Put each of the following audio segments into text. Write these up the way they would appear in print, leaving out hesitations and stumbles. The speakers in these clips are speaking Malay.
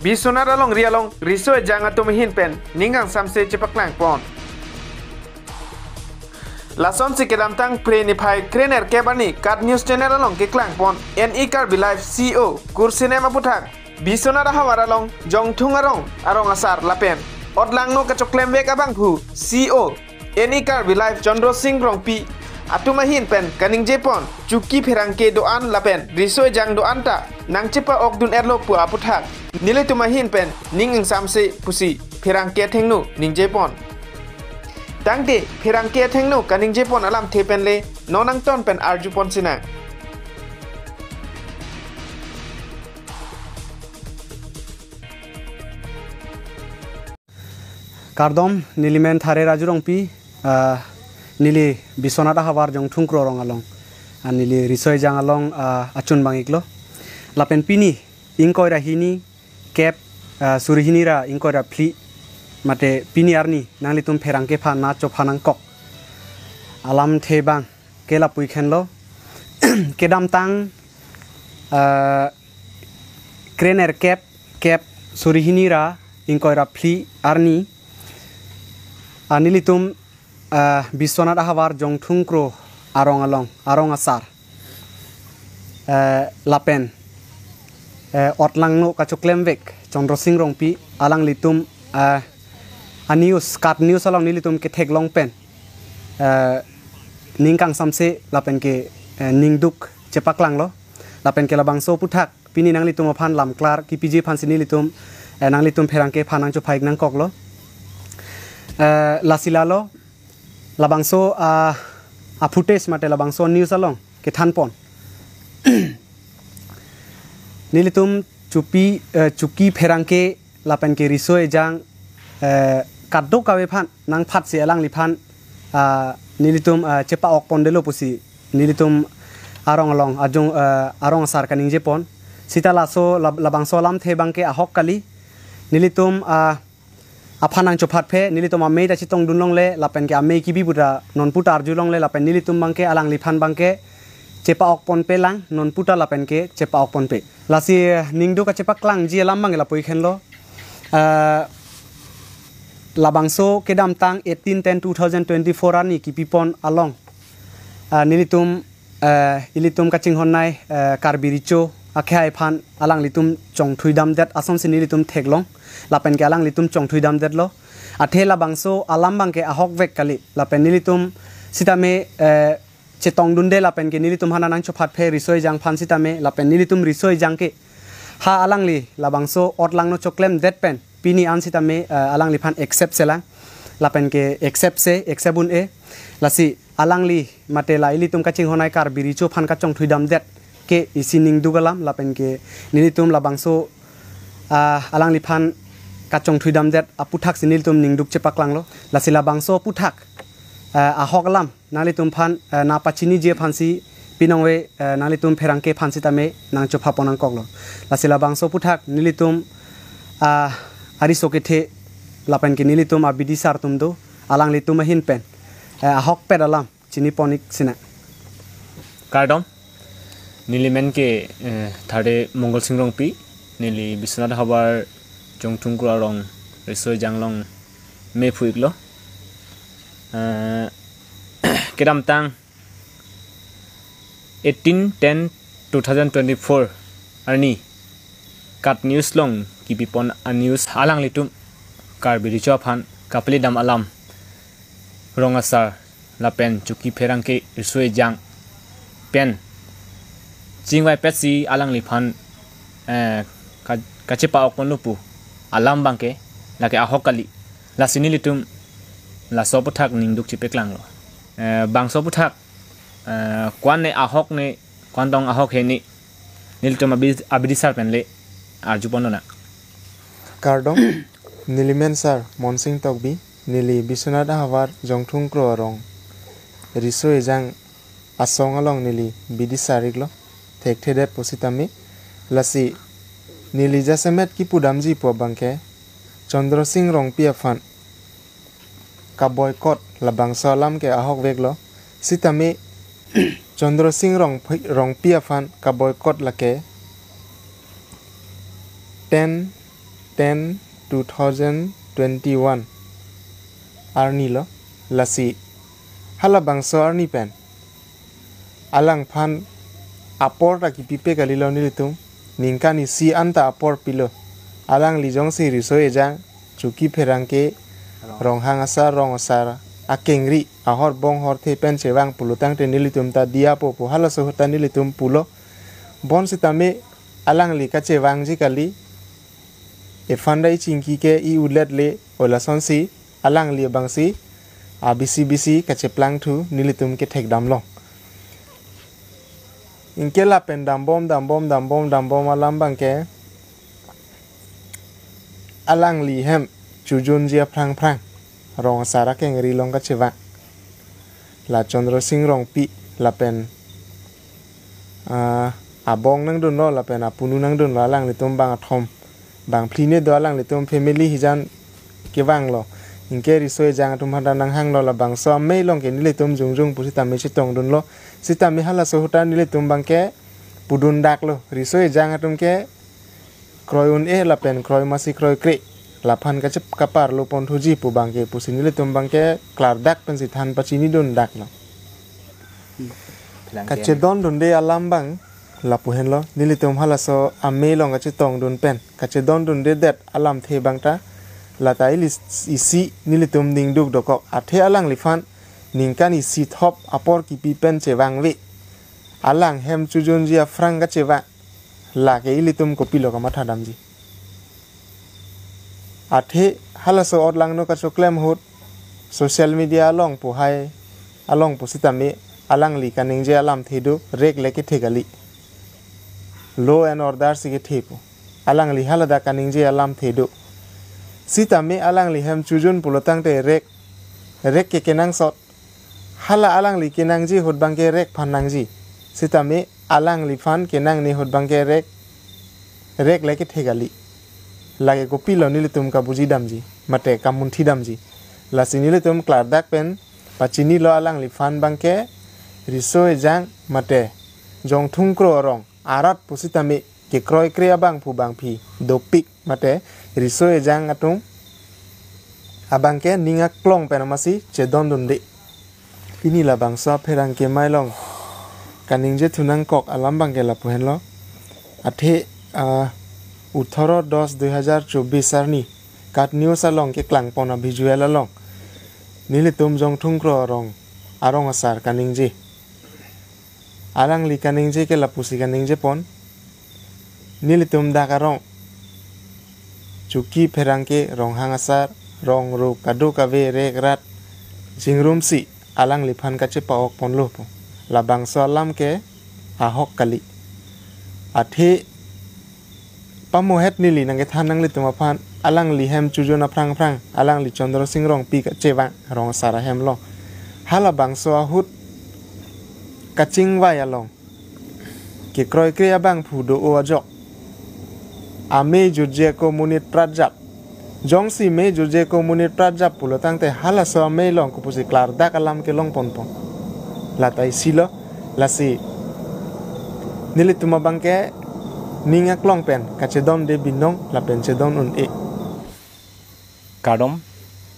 Bisona ralong rialong riso jang atumahin pen ningang samse cepaklang pon. Lason si kedam tang pre ni phai krener kebani kat news channel along ke klang pon NE Karbi Live CEO kursinema puthak Bisona rahawar along jong thungarong arong asar lapen odlang no kachoklem vek abang phu CEO NE Karbi Live Chandra Singh Rongpi atumahin pen kaning jepon cuki pherangke doan lapen riso jang doan ta nang cepa okdun erlo pu aputhak nile tumahin pen ning samse pusi pherangke thengnu ning jepon tangte pherangke thengnu kaning jepon alam thepen le nonang ton pen arjupon sina Kardom nilimen thare rajurongpi nili Bisona rahawar jong thungkro rong along nili risoi jang along achun bangiklo lapen pini ingkoi rahini cap surihini ra ingkoi ra phli mate pini arni nangli tum pherangke pha na cho phanang kok alam thebang kela pui khenlo kedam tang krener cap surihini ra ingkoi ra phli arni nilitum Bisona rahawar jong thungkro arong along arong asar lapen otlang no kachoklem vek Chandra Singh Rongpi alang litum news kat news along nilitum ke theklong pen ningkang samse lapen ke ningduk cepaklang lo lapen ke labangso puthak pini nang litum phan lam klar ki piji phan sini litum nang litum pherangke phanang chu phaik nang kok lo lasilalo labangso footage mate labangso news along ke thanpon nilitum chuki pherangke lapen ke risoi jang kaddo kawe phan nang phat se alang li phan nilitum chepa ok pondelo pusi nilitum arong along ajong arong sar kaning jepon sitalaso labangso lam thebangke ahok kali nilitum aphanang chophat phe nilitum amei ta chitong dunlong le lapen ke amei ki bi buda non puta arjulong le lapen nilitum bangke alang liphan bangke chepa ok pon pe lang non puta lapen ke chepa ok pon pe lasi ningdu ka chepa klang ji lam bang la poi khenlo labangso kedam tang 18/10/2024 ani ki pipon along nilitum ilitum ka chinghon nai karbiricho akhai phan alang litum chong thuidam det asom sin litum theklong lapen ke alang litum chong thuidam det lo athela bangso alam bangke ahok vek kali lapen nilitum sitame chetong dunde lapen ke nilitum hananang chophat phe risoi jang phan sitame lapen nilitum risoi jang ke ha alang li labangso otlang no choklem det pen pini an sitame alang li phan accept selang lapen ke accept bun e lasi alang li mate la ilitum kaching honai kar biricho phan ka chong thuidam det ke isining dugalam lapen ke nilitum labangso alang liphan kachong thuidam det aputhak sinilitum ningduk chepaklang lo lasila bangso puthak ahoklam nalitum phan na pachini je phansi pinongwe nalitum pherangke phansi tame nang chopha ponang koklo lasila bangso puthak nilitum ari sokethe lapen ke nilitum abidi sar tumdo alang litum hin pen ahok pedalam chini ponik sina kardom nilimen ke thade Mongol Singh Rongpi nili Bisona rahawar jong thungkro rong risoi janglong me phuiklo kedam tang 18/10/2024 arni kat news long ki pipon news alang litum Karbi richo phan kapli dam alam rongasar lapen chuki pherangke risoi jang pen jingwai petsi alang liphan kachepa okon lupu alam bangke lake ahokali lasini litum la soputhak ningduk chipeklang lo bangso puthak kwan ne ahok ne kwandong ahok heni nilitum abidisar penle arjuponona kardom nilimen sar monsing tokbi nili Bisona rahawar jongthung kro rong risoi jang asong along nili bidisariklo thek thede positami lasi nili jasemet ki pudamji po bangke Chandra Singh Rongpi afan ka boycott labang salam ke ahok veklo sitami Chandra Singh Rongpi afan ka boycott lake 10 10 2021 arni lo lasi hala bangso arni pen alang phan apor ta ki pipe galilo nilitum ningkani si anta apor pilo alang lijong si riso ejang chuki pherangke ronghang asar rong asar akengri ahor bong hor the pen chewang pulutang te nilitum ta dia po hala so ta nilitum pulo bon sitame alang li ka chewang ji kali e fandai chingki ke I ulet le olason si alang li bangsi abisi ka cheplang thu nilitum ke thek dam long inke la pen dam bom alam bangke alang li hem chujun jia prang rong sara ke ngri long ka chewa la Chandra Singh rong pi la pen abong nang dun lo la pen apunu nang dun la lang litum bang athom bang pline do lang litum family hijan ke wang lo inke risoi jang tum hada nang hang lo la bang so me long ke ni litum jungjung pusita me chitong dun lo sita me hala so hutan ni litum bang ke pudun dak lo risoi jang atum ke kroyun la pen kroy masi kroy kre lapan kacep kapar lo pon thuji pu bangke pusini litum bangke klar dak pen sithan pachini dun dak lo kache don dun de alam bang lapu hen lo nilitum hala so ame long kache tong dun pen kache don dun de det alam the bangta latai isi nilitum ding duk dokok athe alang lifan ningkan isi thop apor ki pi pen chewang we alang hem chujun jia frang ka chewa la ke ilitum ko pilo ka matha damji athe hala so od lang no ka choklem hot social media along pu hai along pu sitame alang li kaning je alam thedu rek leke thegali law and order sige thepu alang li hala da kaning je alam thedu sitame alang li hem chujun pulotang te rek ke kenang sot hala alang li kenang ji hot bangke rek phanang ji sitame alang li phan kenang ni hot bangke rek leke thegali lage ko pilo nilitum ka buji damji mate kamunthi damji lasi nilitum klar dak pen pachini lo alang li fan bangke risoi jang mate jong thung kro rong arat pusitame ke kroy kriya bang pu bang phi dopik mate risoi jang atung abangke ninga klong pen masi chedon dunde ini la bangsa pherang ke mailong kaning je thunang kok alam bangke la puhen lo athe 18-10-2024 arni kat news along ke klang pona visual along nilitum jong thung kro rong arong asar kaning je alang li kaning je ke lapusi kaning je pon nilitum dakarong chuki pherang ke rong hang asar rong ru kadu kawe rek rat jingrum si alang li phan ka che paok pon lo po labang so alam ke ahok kali athe pamohet nili nang ke thanang li tuma phan alang li hem chujona prang alang li Chandra Singh rong pi ka chewa rong sara hem lo hala bangso ahut kaching wa yalong ke kroy kriya bang phudo o ajok ame jurje ko munit prajap jongsi me jurje ko munit prajap pulotang te hala so me long ko pusi klar dak alam ke long pon latai silo lasi nili tuma bangke ninga klong pen kachedon de binong la pen chedon un e Kardom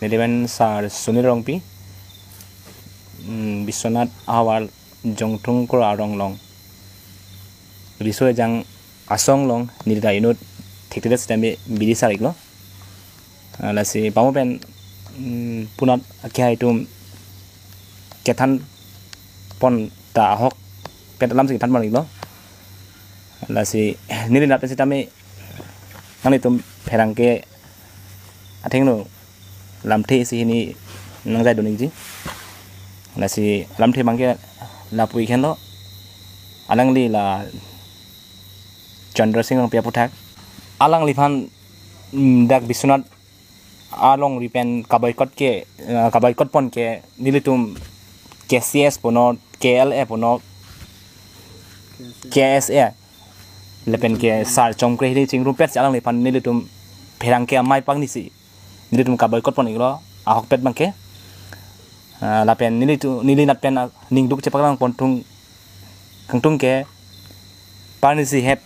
nilimen sar sunil rongpi Biswanath awal jongthung kro arong long riso jang asong long nilda inut thekte stame bidi sarik lo lasi pamu pen punat akhya itum kethan pon ta hok pet lam sing than manik lo lasi nili nat sitame nang itum pherang ke atheng no lamthe si ni nang jai doning ji lasi lamthe mangke lapui khen lo alang li la Chandra Singh pia puthak alang li phan dak Biswanath along ripen kabai kot pon ke nilitum KCS pono KLA pono KSA lepen ke sar chongkre hi chingru pet alang li phan nilitum pherang ke amai pang ni si nilitum kabai kot pon iglo ahok pet bangke lapen nili nat pen ning duk chepakang pontung kangtung ke parnisi het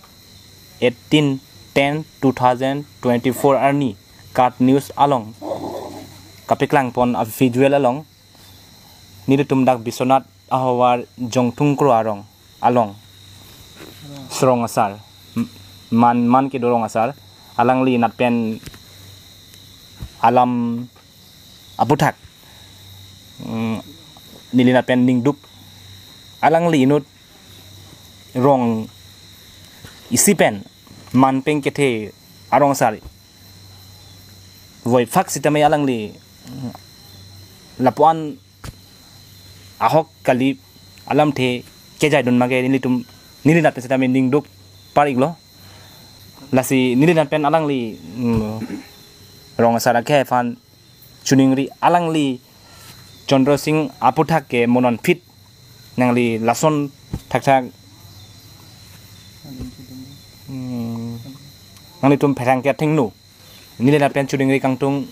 18 10 2024 arni kat news along kapiklang pon visual along nilitum dak bisonat ahawar jongtung kro arong along strong asal man ke dorong asal alang li nat pen alam aputak nili nat pen ning duk alang li nut rong isi pen man peng kethe arong asal voi fak sitame alang li lapuan ahok kali alam the kejai dun mage nili nat pen sitame ning duk parik lo lasi nili nat pen alang li rong asara ke fan chuningri alang li Chandra Singh aputhak ke monon fit nang li lason thak nang li tum pherang ke thingnu nili nat pen chuningri kangtung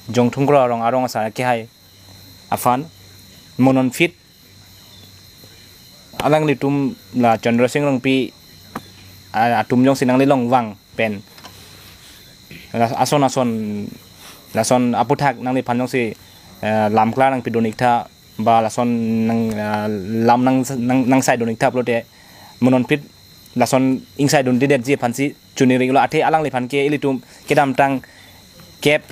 jongthung gro rong arong asara ke hai afan monon fit alang li tum la Chandra Singh rong pi atum jong sinang li long wang pen ason lason aputhak nang li phanjong si lam kla nang pidonik tha ba lason nang lam nang sai donik tha plote monon pit lason inside don didet je phansi chuni regular athe alang li phan ke ilitum kedam tang kep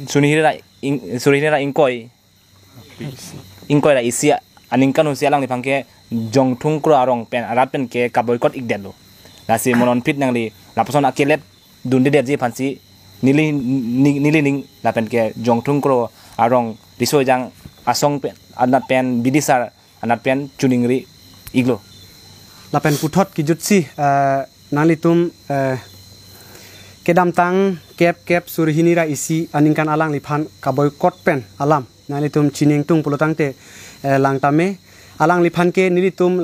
sunihira ingkoi ra isia aning kanu si alang li phan ke jongthung kro arong pen arat pen ke kaboikot ikdelo lasi monon pit nang li lapason akelet dun didet je phansi nili ning lapen ke jongthung kro arong riso jang asong pen anat pen bidisar anat pen chuningri iglo lapen puthot ki jutsi nalitum kedam tang kep surhinira isi aningkan alang liphan kaboy kot pen alam nalitum chining tung pulotang te langtame alang liphan ke nilitum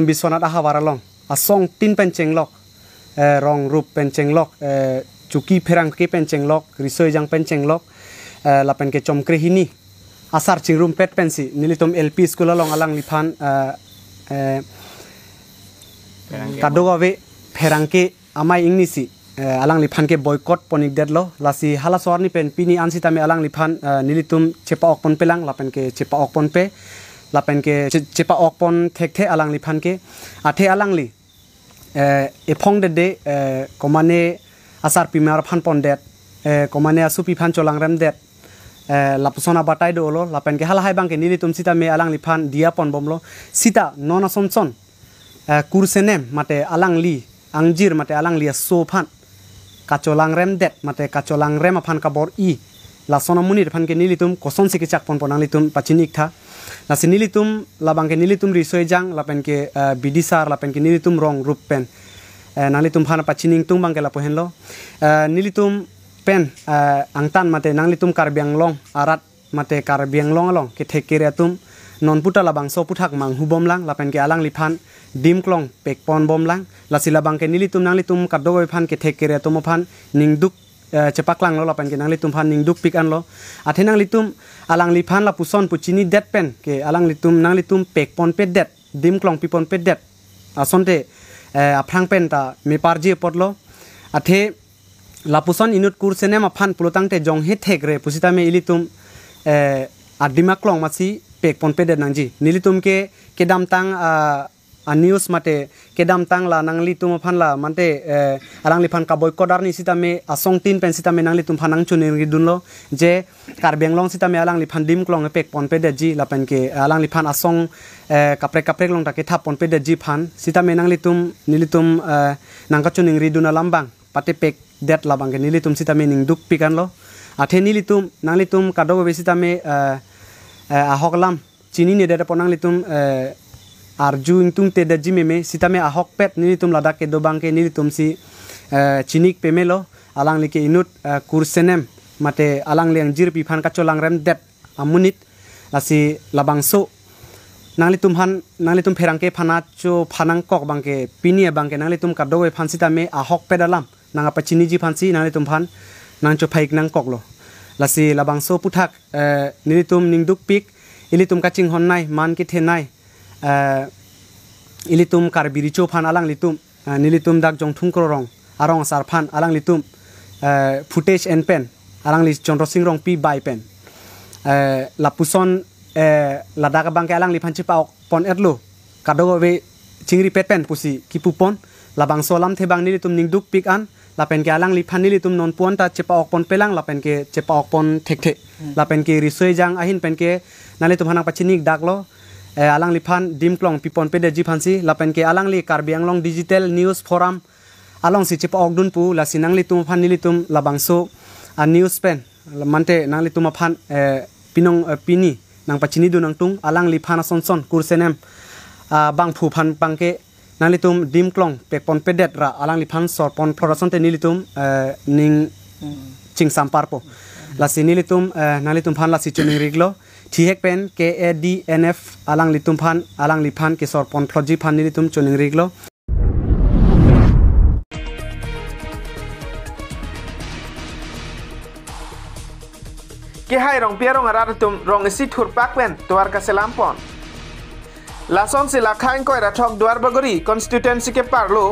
biswanat aha waralong asong tin pen chenglok rong rup pen chenglok chuki pherang ke pen chenglok risoi jang pen chenglok lapen ke chomkre hini asar chingrum pet pensi nilitum LP school along alang liphan kadogawe pherangke amai ingnisi alang liphan ke boycott ponik deadlo lasi hala sorni pen pini ansita me alang liphan nilitum chepa okpon pelang lapen ke chepa okpon pe lapen ke chepa okpon thek alang liphan ke athe alang li epong de komane asar pimar phan pondet komane asupi phan cholang rem det lapsona batai do lo lapen ke hala hai bang ke nilitum sita me alang liphan dia pon bomlo sita nona sonson kursenem mate alang li angjir mate alang li sophan kacolang rem det mate kacolang rem aphan kabor I lasona munir phan ke nilitum koson sikichak pon ponang litum pachinik tha lasi nilitum labang ke nilitum risoi jang lapen ke bidisar lapen ke nilitum rong rup pen nalitum phan pachining tung bang ke lapo henlo nilitum pen angtan mate nanglitum karbiang long arat mate karbiang long along ke thekiratum non puta labang so puthak mang hubom lang lapen ke alang liphan dim klong pek pon bom lang lasi labang ke nilitum nanglitum kadogoi phan ke thekiratum phan ningduk cepaklang lo lapan ke nanglitum phan ningduk pik an lo athe nanglitum alang liphan la puson puchini det pen ke alang litum nanglitum pek pon pet det dim klong pipon pet det asonte aphrang pen ta me parji potlo athe lapuson inut kursene ma phan pulotang te jong he thek re pusita me ilitum adima klong masi pek pon pet det nangji nilitum ke kedam tang a news mate kedam tang la nanglitum phan la mante alang liphan ka boycottar ni sita me asong tin pen sita me nanglitum phanang chuning ridun lo je karbeng long sita me alang liphan dim klong pek pon pet det ji lapen ke alang liphan asong kaprek long ta ke thap pon pet det ji phan sita me nanglitum nilitum nangka chuning ridun alambang pate pek det labang ke nilitum sita me ning duk pikan lo athe nilitum nanglitum kadogo be sita me ahoklam chini ne det ponang litum arju ingtung te daji meme sitame ahok pet nilitum ladak ke dobang ke nilitum si chinik pemelo alang like inut kursenem mate alang leng jir pi phan ka cholang rem det amunit lasi labangso nanglitum pherang ke phana cho phanang kok bangke pini bangke nanglitum kadoi phan sitame ahok pedalam nanga pachini ji phan si nanglitum phan nang cho phaik nang kok lo lasi labangso puthak nilitum ningduk pik ilitum kaching honnai man ki thenai ilitum karbiricho phan alang litum nilitum dak jong thung kro rong arong asar phan alang litum footage and pen alang li chondro sing rong pi by pen la puson ladak bang ke alang li phan chi pa pon etlo kado we chingri pet pen pusi ki pupon la bang solam the bang nilitum ning duk pik an la pen ke alang li phan nilitum non pon ta chepa ok pon pelang la pen ke chepa ok pon thek the la pen ke risoi jang ahin pen ke nalitum hanang pachinik dak lo alang li phan dim klong pipon pede ji phansi la pen ke alang li karbi anglong digital news forum along si chepa ok dun pu la sinang li tum phan nilitum la bang so a news pen la mante nang li tum phan pinong pini nang pachini du nang tung alang li phan son son kursenem bang phu phan bangke nang litum dim klong pekpon pedet ra alang li phan sor pon production te nilitum ning ching sampar po la sinilitum nang litum phan la si chuning riglo thihek pen KADNF alang litum phan alang li phan ke sor pon phloji phan nilitum chuning riglo ke hai rong pia rong aratum rong isi thur pakwen tuar ka selampon lason se la khain koi ra thok duar bagori constituency ke parlo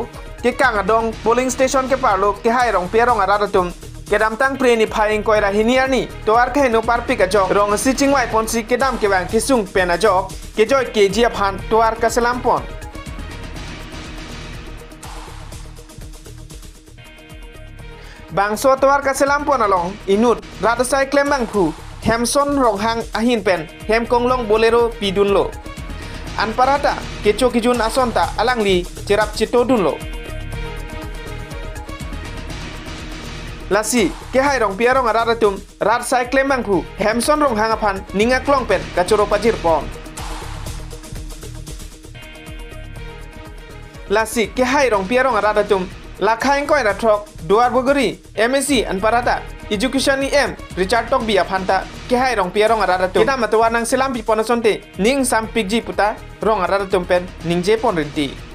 ke kangadong polling station ke parlo ke hai rong pia rong aratum ke dam tang preni phaing koi ra hiniani tuar ka heno parpi ka jok rong si chingwai ponsi ke dam ke bang kisung pena jok ke joy ke jia phan tuar ka selampon bang so tuar ka selampon along inut radasai klembang phu hemson rong hang ahin pen hem konglong bolero pidun lo an parata kecho kijun asonta alang li cerap cito dun lo lasi ke hai rong pia rong aradatum radasai klembang phu hemson rong hang aphan ninga klong pen kachoro pajir pon lasi ke hai rong pia rong aradatum lakhain koi ra thok duar bogori MSc an parata education ni em Richard tok bia phanta ke hai rong pia rong arara tu nama tuwa nang selam pi ponasonte ning sam pigji puta rong arara tumpen ning je pon rinti